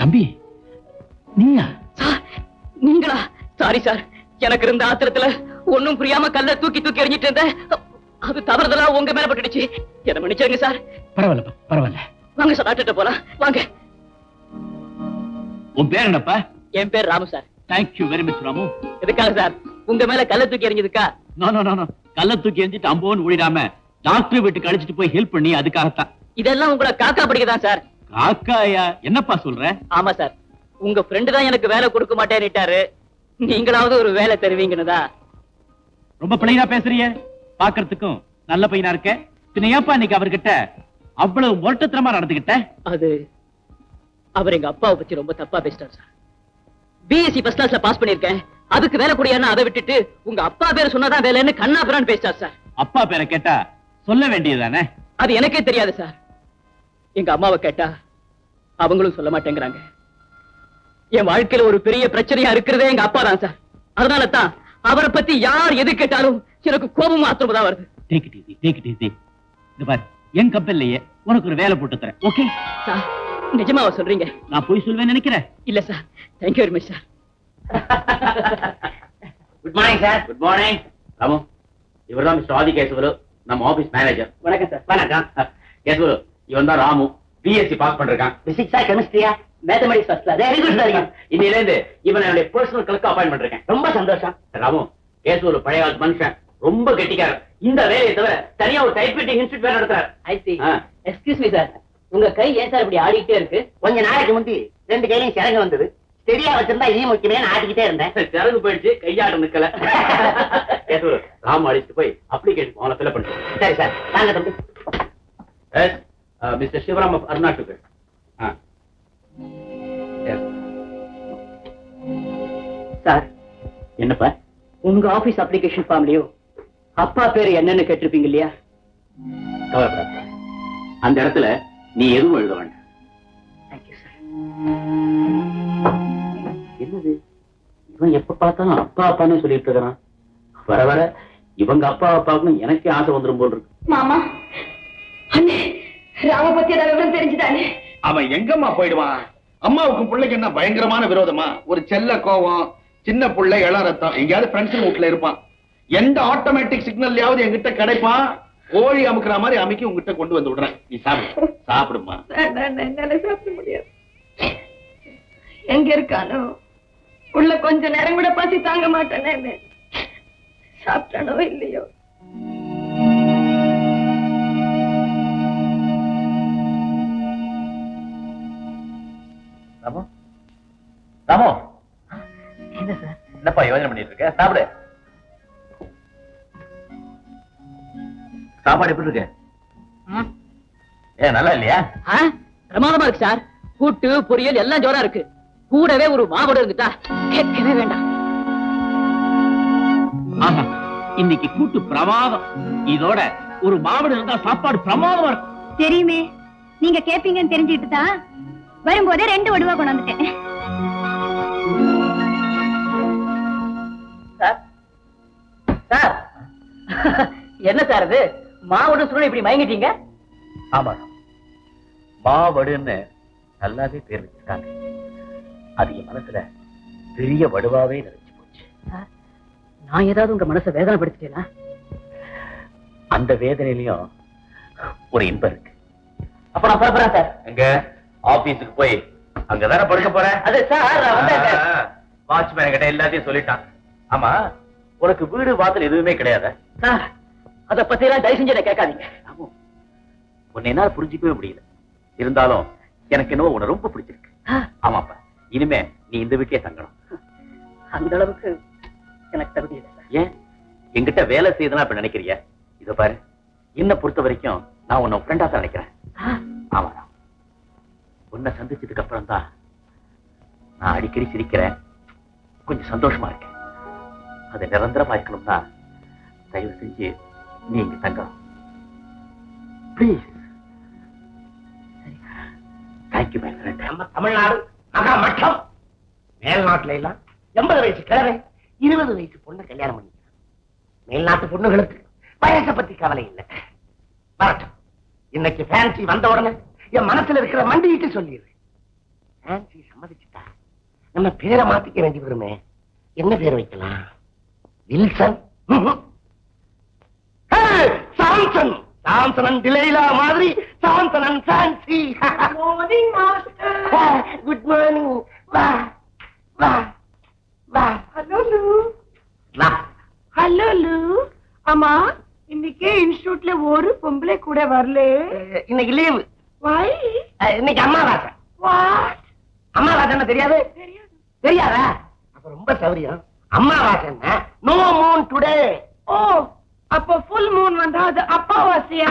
தம்பி நீயா? சார் நீங்களா? சாரி சார், எனக்கு இருந்த ஆத்திரத்துல ஒண்ணும் புரியாம கல்ல தூக்கி தூக்கி எறிஞ்சிட்டு இருந்தேன். அது தவறுதலா உங்க மேல பட்டுடுச்சு. என்ன மன்னிச்சிருங்க சார். பரவாயில்ல பரவாயில்ல. வாங்க சார், டாக்டர் போலாம் வாங்க. உன் பேர் என்னப்பா? என் பேர் Ramu sir. Thank you very much Ramu. எதுக்காக சார்? உங்க மேல கல்ல தூக்கி எறிஞ்சதுக்கா? நோ நோ நோ, கல்ல தூக்கி எறிஞ்சிட்டு அம்போன்னு ஓடிடாம டாக்டர் வீட்டுக்கு அழைச்சிட்டு போய் ஹெல்ப் பண்ணி அதுக்காகத்தான். இதெல்லாம் உங்களை காக்கா படிக்கதான் சார். காக்காயா? என்னப்பா சொல்ற? ஆமா சார், உங்க ஃப்ரெண்டு தான் எனக்கு வேலை கொடுக்க மாட்டேன்னுட்டாரு. நீங்களாவது ஒரு வேலை தருவீங்கன்னுதா. ரொம்ப பிள்ளையா பேசுறிய, பாக்குறதுக்கும் நல்ல பையனா இருக்க. பின்ன ஏப்பா இன்னைக்கு அவர்கிட்ட அவ்வளவு முரட்டத்தனமா நடந்துகிட்ட? அது அவர் எங்க அப்பாவை பத்தி ரொம்ப தப்பா பேசிட்டார் சார். பிஎஸ்சி ஃபர்ஸ்ட் கிளாஸ்ல பாஸ் பண்ணிருக்கேன், அதுக்கு வேலை கூடியான்னு அதை விட்டுட்டு உங்க அப்பா பேரை சொன்னாதான் வேலைன்னு கண்ணாபிரான்னு பேசிட்டார் சார். அப்பா பேரை கேட்டா சொல்ல வேண்டியதுதானே? அது எனக்கே தெரியாது சார். எங்க அம்மாவை கேட்டா அவங்களும் சொல்ல மாட்டேங்கிறாங்க. என் வாழ்க்கையில ஒரு பெரிய பிரச்சனையா இருக்கிறதே எங்க அப்பா தான் சார். அதனால தான் அவரை பத்தி யார் எது கேட்டாலும் எனக்கு கோபம் மாத்திரம் தான் வருது. Take it easy, take it easy. இந்த பாரு, என் கம்பெனிலேயே உனக்கு ஒரு வேலை போட்டு தரேன். Okay sir? நிஜமாவா சொல்றீங்க? நான் போய் சொல்வேன் நினைக்கிறேன். இல்ல sir, thank you very much sir. Good morning sir. Good morning. Ramu, இவர்தான் மிஸ்டர் ஆதி கேசவரு, நம்ம ஆபீஸ் மேனேஜர். வணக்கம் சார். வணக்கம். கேசவரு, இவன் தான் ராமு, பிஎஸ்சி பாஸ் பண்ணிருக்கான். பிசிக்ஸா கெமிஸ்ட்ரியா? Mathematics first class. Very good sir. இன்னையில இருந்து இவன் என்னுடைய பர்சனல் கிளர்க்கு அப்பாயின்ட் பண்ணிருக்கேன். ரொம்ப சந்தோஷம். ராமு, கேசவரு பழைய காலத்து மனுஷன், ரொம்ப கெட்டிக்காரர். இந்த வேலையை தவிர தனியா ஒரு டைப்ரைட்டிங் இன்ஸ்டிடியூட் வேற நடத்துறாரு. ஐ சி. எக்ஸ்கியூஸ் மீ சார், உங்க கை ஏன் சார் இப்படி ஆடிட்டே இருக்கு? கொஞ்ச நாளைக்கு முந்தி 2 கையிலையும் சிறங்கு வந்தது. ஸ்டெடியா வச்சிருந்தா இதையும் முக்கியமே ஆட்டிக்கிட்டே இருந்தேன். சிறகு போயிடுச்சு, கையாட்டம் நிக்கல. கேசவரு, ராமு அடிச்சுட்டு போய் அப்ளிகேஷன் அவனை ஃபில் பண்ணிட்டு. சரி சார், வாங்க தம்பி. Mister Sivaram of Arunachal. Sir, என்னப்பா? உங்க ஆபீஸ் அப்ளிகேஷன் ஃபார்ம்லயும் அப்பா பேரு என்னன்னு கேட்டிருப்பீங்க இல்லையா? கவலைப்படாத, அந்த இடத்துல நீ எதுவும் எழுத வேண்டாம். Thank you sir. என்னது இவன் எப்ப பார்த்தாலும் அப்பா அப்பான்னு சொல்லிட்டு இருக்கிறான். வர வர இவங்க அப்பா அப்பாவுக்கு எனக்கே ஆசை வந்துடும் போல் இருக்கு. மாமா, அண்ணே, ராம பத்தி ஏதாவது விவரம் தெரிஞ்சுதானே? அவன் எங்கம்மா போயிடுவான்? அம்மாவுக்கும் பிள்ளைக்கு என்ன பயங்கரமான விரோதமா? ஒரு செல்ல கோவம், சின்ன பிள்ளை, இள ரத்தம். எங்கேயாவது ஃப்ரெண்ட்ஸ் வீட்டுல இருப்பான். எந்த ஆட்டோமேட்டிக் சிக்னல்லையாவது என்கிட்ட கிடைப்பான். கோழி அமுக்குற மாதிரி அமுக்கி உங்ககிட்ட கொண்டு வந்து விடுறேன். நீ சாப்பிடு, சாப்பிடுமா. என்னால சாப்பிட முடியாது. எங்க இருக்கானோ உள்ள கொஞ்ச நேரம் கூட பசி தாங்க மாட்டேன்னு. சாப்பிட்டானோ இல்லையோ? ராமு, ராமு, என்ன சார்? என்னப்பா யோசனை பண்ணிட்டு இருக்க? சாப்பிடு. சாப்பாடு எப்படி இருக்கு? ஏன் நல்லா இல்லையா? பிரமாதமா இருக்கு சார். கூட்டு பொரியல் எல்லாம் ஜோரா இருக்கு. கூடவே ஒரு மாவோட இருந்துட்டா கேட்கவே வேண்டாம். ஆஹா, இன்னைக்கு கூட்டு பிரமாதம். இதோட ஒரு மாவடு இருந்தா சாப்பாடு பிரமாதமா இருக்கும். தெரியுமே, நீங்க கேப்பீங்கன்னு தெரிஞ்சுட்டு தான் வரும்போதே 2 வடுவா கொண்டு வந்துட்டேன். சார், சார், என்ன சார் இது? மாவோட சுருள் இப்படி மயங்கிட்டீங்க? ஆமா, மாவடுன்னு நல்லாவே பேர் வச்சிருக்காங்க. அது என் மனசுல பெரிய வடுவாவே நிறைஞ்சு போச்சு. நான் ஏதாவது உங்க மனசை வேதனைப்படுத்திட்டேனா? அந்த வேதனையிலையும் ஒரு இன்பம் இருக்கு. அப்ப நான் புறப்படுறேன் சார். எங்க ஆபீஸுக்கு போய் அங்கதானே படுக்க போறேன். அது சார், நான் வந்தேன் சார். வாட்ச்மேன் கிட்ட எல்லாத்தையும் சொல்லிட்டான். ஆமா, உனக்கு வீடு வாசல் எதுவுமே கிடையாது. சார், அத பத்தி எல்லாம் தயவு செஞ்சு என்ன கேட்காதீங்க. உன்னை என்னால புரிஞ்சுக்கவே முடியல. இருந்தாலும் எனக்கு என்னவோ உன்னை ரொம்ப பிடிச்சிருக்கு. ஆமாப்பா, இனிமே நீ இந்த வீட்லயே தங்கணும். அந்த அளவுக்கு எனக்கு தகுதி இல்லை சார். ஏன் என்கிட்ட வேலை செய்யலாம் இப்ப நினைக்கிறிய? இத பாரு, என்ன பொறுத்த வரைக்கும் நான் உன்னை ஃப்ரெண்டா தான் நினைக்கிறேன். ஆமா, உன்னை சந்திச்சதுக்கு அப்புறம் தான் நான் அடிக்கடி சிரிக்கிறேன், கொஞ்சம் சந்தோஷமா இருக்கேன். அது நிரந்தரமா இருக்கணும்னா தயவு செஞ்சு நீ இங்க தங்கணும். ப்ளீஸ். Thank you my friend. நம்ம தமிழ்நாடு மகா மட்டம். மேல்நாட்டுல எல்லாம் 80 வயசு கிழமை 20 வயசு பொண்ணு கல்யாணம் பண்ணிக்கிறான். மேல்நாட்டு பொண்ணுகளுக்கு வயசை பத்தி கவலை இல்லை. வரட்டும், இன்னைக்கு ஃபேன்சி வந்த உடனே என் மனசுல இருக்கிற மண்டிட்டு சொல்லிடுறேன். நான்சி சம்மதிச்சுட்டா. நம்ம பேரை மாத்திக்க வேண்டி வருமே. என்ன பேர் வைக்கலாம்? Wilson, Samson. சாம்சன் டிலேலா மாதிரி Samson fancy. Morning master. Good morning. வா வா வா. ஹலோ லூ. வா. ஹலோ லூ. அம்மா, இன்னைக்கு இன்ஸ்டிடியூட்ல ஒரு பொம்பளை கூட வரல. இன்னைக்கு லீவு. வை? இன்னைக்கு அம்மாவாசை. வாட்? அம்மாவாசை தெரியாது? தெரியாது. தெரியாதா? அப்ப ரொம்ப சௌரியம். அம்மாவாசை நோ மூன் டுடே. ஓ, அப்ப ஃபுல் மூன் வந்தா அது அப்பாவாசியா?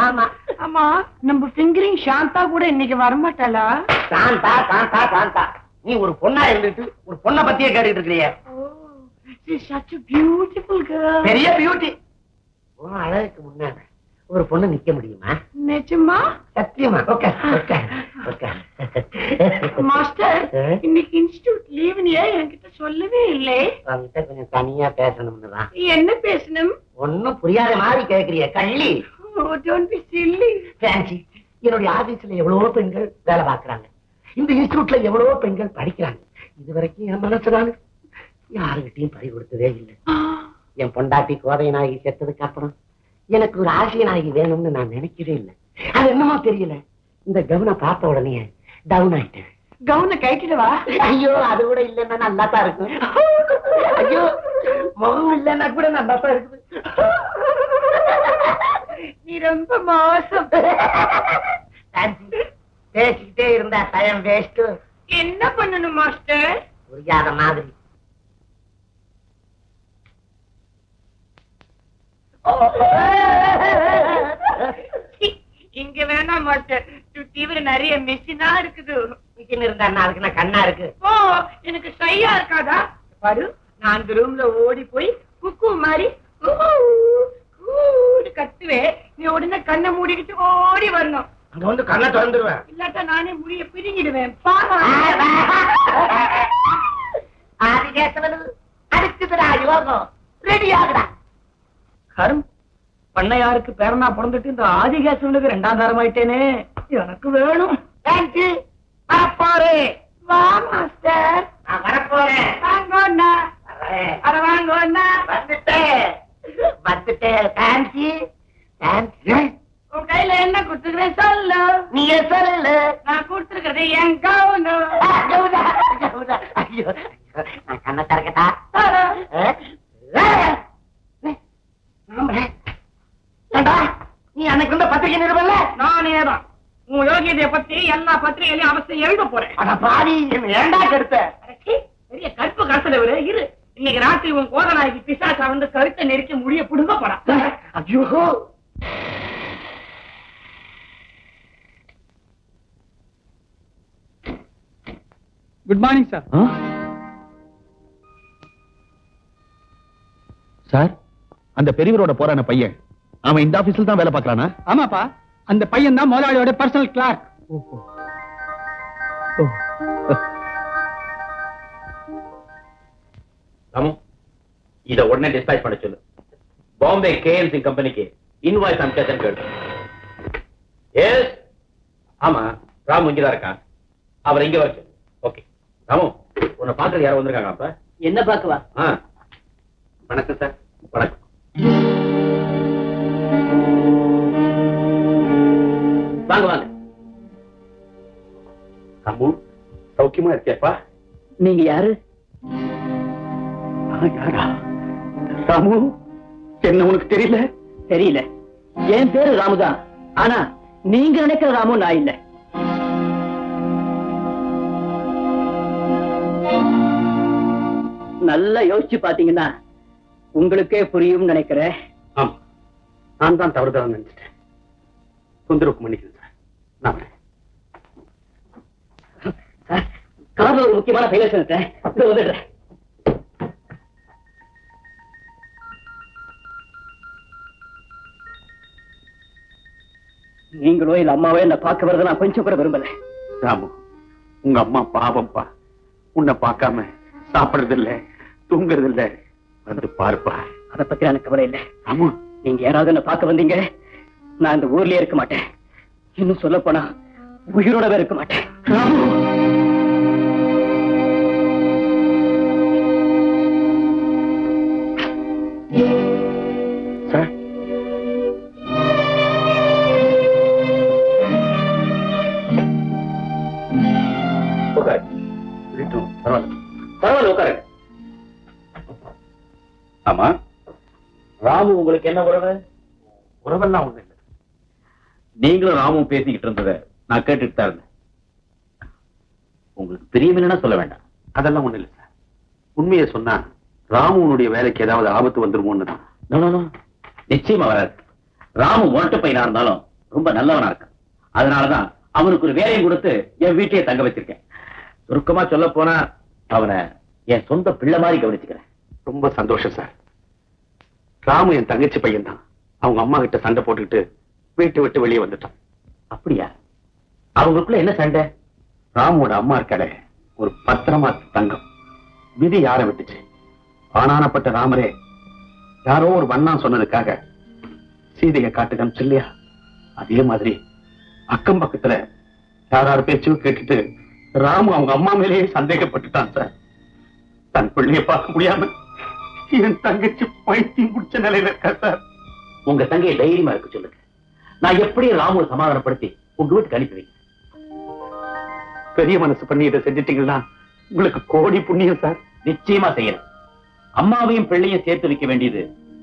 ஆமா. அம்மா, நம்ம ஃபிங்கரிங் சாந்தா கூட இன்னைக்கு வரமாட்டாளா? சாந்தா சாந்தா சாந்தா. நீ ஒரு பொண்ணா இருந்துட்டு ஒரு பொண்ணை பத்தியே கேட்டுட்டு இருக்கிறிய. She's such a beautiful girl. பெரிய பியூட்டி. உன் அழகுக்கு முன்னால ஒரு பொண்ணு நிக்க முடியுமா? நிஜமா? சத்தியமா? Okay okay okay. மாஸ்டர், இன்னைக்கு இன்ஸ்டிடியூட் லீவுன்னு என்கிட்ட சொல்லவே இல்லை. அவன்கிட்ட கொஞ்சம் தனியா பேசணும்னு தான். என்ன பேசணும்? ஒன்னும் புரியாத மாதிரி கேக்குறிய கள்ளி. Oh, don't be silly. Fancy. என்னுடைய ஆபீஸ்ல எவ்வளவோ பெண்கள் வேலை பார்க்கறாங்க. இந்த இன்ஸ்டிடியூட்ல எவ்வளவோ பெண்கள் படிக்கிறாங்க. இதுவரைக்கும் என் மனசுதான் யாருகிட்டையும் பறி கொடுத்ததே இல்லை. என் பொண்டாட்டி கோதை நாயகி செத்ததுக்கு அப்புறம் எனக்கு ஒரு ஆசிய நாயகி வேணும்னு நான் நினைக்கவே இல்லை. அது என்னமோ தெரியல, இந்த கவனை பார்த்த உடனே டவுன் ஆயிட்டேன். கவுன கைட்டிடவா? ஐயோ, அது கூட இல்லைன்னா நல்லா தான் இருக்கும். ஐயோ, முகம் இல்லைன்னா கூட நல்லா தான் இருக்குது. நீ ரொம்ப மோசம். பேசிக்கிட்டே இருந்தா டைம் வேஸ்ட். என்ன பண்ணணும் மாஸ்டர்? புரியாத மாதிரி. இங்க வேணாம் மாஸ்டர், சுத்திவிர நிறைய மிஷினா இருக்குது. மிஷின் இருந்தா அதுக்கு நான் கண்ணா இருக்கு. ஓ, எனக்கு ஷையா இருக்காதா? பாரு, நான் அந்த ரூம்ல ஓடி போய் குக்கு மாதிரி கத்துவேன். நீ உடனே கண்ணை மூடிக்கிட்டு ஓடி வரணும். அங்க வந்து கண்ணை திறந்துருவேன். இல்லாட்டா நானே முடிய பிரிங்கிடுவேன். பாரு. அடுக்குதுடா யோகம். ரெடி ஆகுடா. கரும் பண்ணையாருக்கு பேரனா பிறந்துட்டு இந்த ஆதிகேசனுக்கு 2ஆம் தரமாயிட்டேனே. எனக்கு வேணும். தேங்க்யூ. வரப்போறே. வா மாஸ்டர். நான் வரப்போறேன். வாங்கோண்ணா. அட வாங்கோண்ணா. வந்துட்டேன் வந்துட்டேன். Thank you thank you. உன் கையில என்ன கொடுத்துக்கிறேன் சொல்லு. நீங்க சொல்லு. நான் கொடுத்துருக்கிறது என் கவுனு. ஐயோ, நான் கண்ணை திறக்கட்டா? நீ அன்னைக்கு வந்து பத்திரிகை நிறுவல? நானே தான் உன் யோகியதைய பத்தி எல்லா பத்திரிகையிலையும் அவசியம் எழுத போறேன். அட பாவி, ஏண்டா கெடுத்த? பெரிய கருப்பு காசுல இரு. இன்னைக்கு ராத்திரி உன் கோதநாயகி பிசாசா வந்து கருத்தை நெருக்கி முடிய புடுங்க போறான். ஐயோ, குட் மார்னிங் சார். சார், அந்த பெரியவரோட போறான பையன் அவன் இந்த ஆபீஸ்ல தான் வேலை பார்க்கறானா? ஆமாப்பா, அந்த பையன் தான் முதலாளியோட பர்சனல் கிளார்க். ராமு, இத உடனே டிஸ்பேச் பண்ண சொல்லு. பாம்பே கேஎல்சி கம்பெனிக்கு இன்வாய்ஸ் அனுப்பிச்சாச்சன்னு கேட்டு. எஸ், ஆமா, ராமு இங்கதான் இருக்கான். அவர் இங்க வர சொல்லு. ஓகே. ராமு, உன்னை பாக்குறது யாரும் வந்திருக்காங்க. அப்ப என்ன பாக்குவா? வணக்கம் சார். வணக்கம். வாங்க வாங்க. ராமு, சௌக்கியமா இருக்கியாப்பா? நீங்க யாரு? யாரா? ராமு, என்ன உனக்கு தெரியல? தெரியல. என் பேரு ராமுதான். ஆனா நீங்க நினைக்கிற ராமு நான் இல்ல. நல்லா யோசிச்சு பாத்தீங்கன்னா உங்களுக்கே புரியும் நினைக்கிறேன். ஆமா, நான் தான் தவறுதலா நினைச்சிட்டேன். தொந்தரவுக்கு மன்னிக்கிறேன் சார். நான் வரேன். கார்ல ஒரு முக்கியமான ஃபைல் சொல்லிட்டேன். வந்துடுறேன். நீங்களோ இல்ல அம்மாவோ என்ன பார்க்க வரத நான் கொஞ்சம் கூட விரும்பல. ராமு, உங்க அம்மா பாவம்பா. உன்னை பார்க்காம சாப்பிடுறது இல்ல, தூங்குறது இல்ல. வந்து பாருப்பா. அதை பத்தி எனக்கு கவலை இல்லை. ராமு, நீங்க யாராவது என்ன பார்க்க வந்தீங்க, நான் இந்த ஊர்லயே இருக்க மாட்டேன். இன்னும் சொல்ல போனா உயிரோடவே இருக்க மாட்டேன். சார், உட்காரு. பரவாயில்ல பரவாயில்ல, உட்காரு. ஆமா, ராமு உங்களுக்கு என்ன உறவு? உறவெல்லாம் ஒண்ணு இல்லை. நீங்களும் ராமும் பேசிக்கிட்டு இருந்ததை நான் கேட்டுட்டு தான் இருந்தேன். உங்களுக்கு பிரியமில்லைன்னா சொல்ல வேண்டாம். அதெல்லாம் ஒண்ணு இல்லை சார். உண்மையை சொன்னா ராமுனுடைய வேலைக்கு ஏதாவது ஆபத்து வந்துருமோன்னு தான். No, no, no. நிச்சயமா வராது. ராமு மொட்டை பையனா இருந்தாலும் ரொம்ப நல்லவனா இருக்கான். அதனாலதான் அவனுக்கு ஒரு வேலையும் கொடுத்து என் வீட்டையே தங்க வச்சிருக்கேன். சுருக்கமா சொல்ல போனா அவனை என் சொந்த பிள்ளை மாதிரி கவனிச்சுக்கிறேன். ரொம்ப சந்தோஷம் சார். ராமு என் தங்கச்சி பையன் தான். அவங்க அம்மா கிட்ட சண்டை போட்டுக்கிட்டு வீட்டை விட்டு வெளியே வந்துட்டான். அப்படியா? அவங்களுக்குள்ள என்ன சண்டை? ராமுவோட அம்மா இருக்காளே, ஒரு பத்திரமா தங்கம். விதி யார விட்டுச்சு? ஆனானப்பட்ட ராமரே யாரோ ஒரு வண்ணா சொன்னதுக்காக சீதையை காட்டுகம் சொல்லியா, அதே மாதிரி அக்கம் பக்கத்துல யாராரு பேச்சும் கேட்டுட்டு ராமு அவங்க அம்மா மேலேயே சந்தேகப்பட்டுட்டான் சார். தன் பிள்ளைய பார்க்க முடியாம என் தங்கச்சி பைத்தியம் பிடிச்ச நிலையில இருக்கா சார். உங்க தங்கையை தைரியமா இருக்க சொல்லுங்க. நான் எப்படி ராமுவை சமாதானப்படுத்தி உங்க வீட்டுக்கு அனுப்பி வைக்கிறேன். பெரிய மனசு பண்ணி இதை செஞ்சிட்டீங்கன்னா உங்களுக்கு கோடி புண்ணியம் சார். நிச்சயமா செய்யறேன். அம்மாவையும் பிள்ளையும் சேர்த்து வைக்க வேண்டியது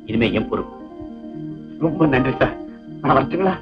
இனிமே என் பொறுப்பு. ரொம்ப நன்றி சார். நான் வரட்டுங்களா?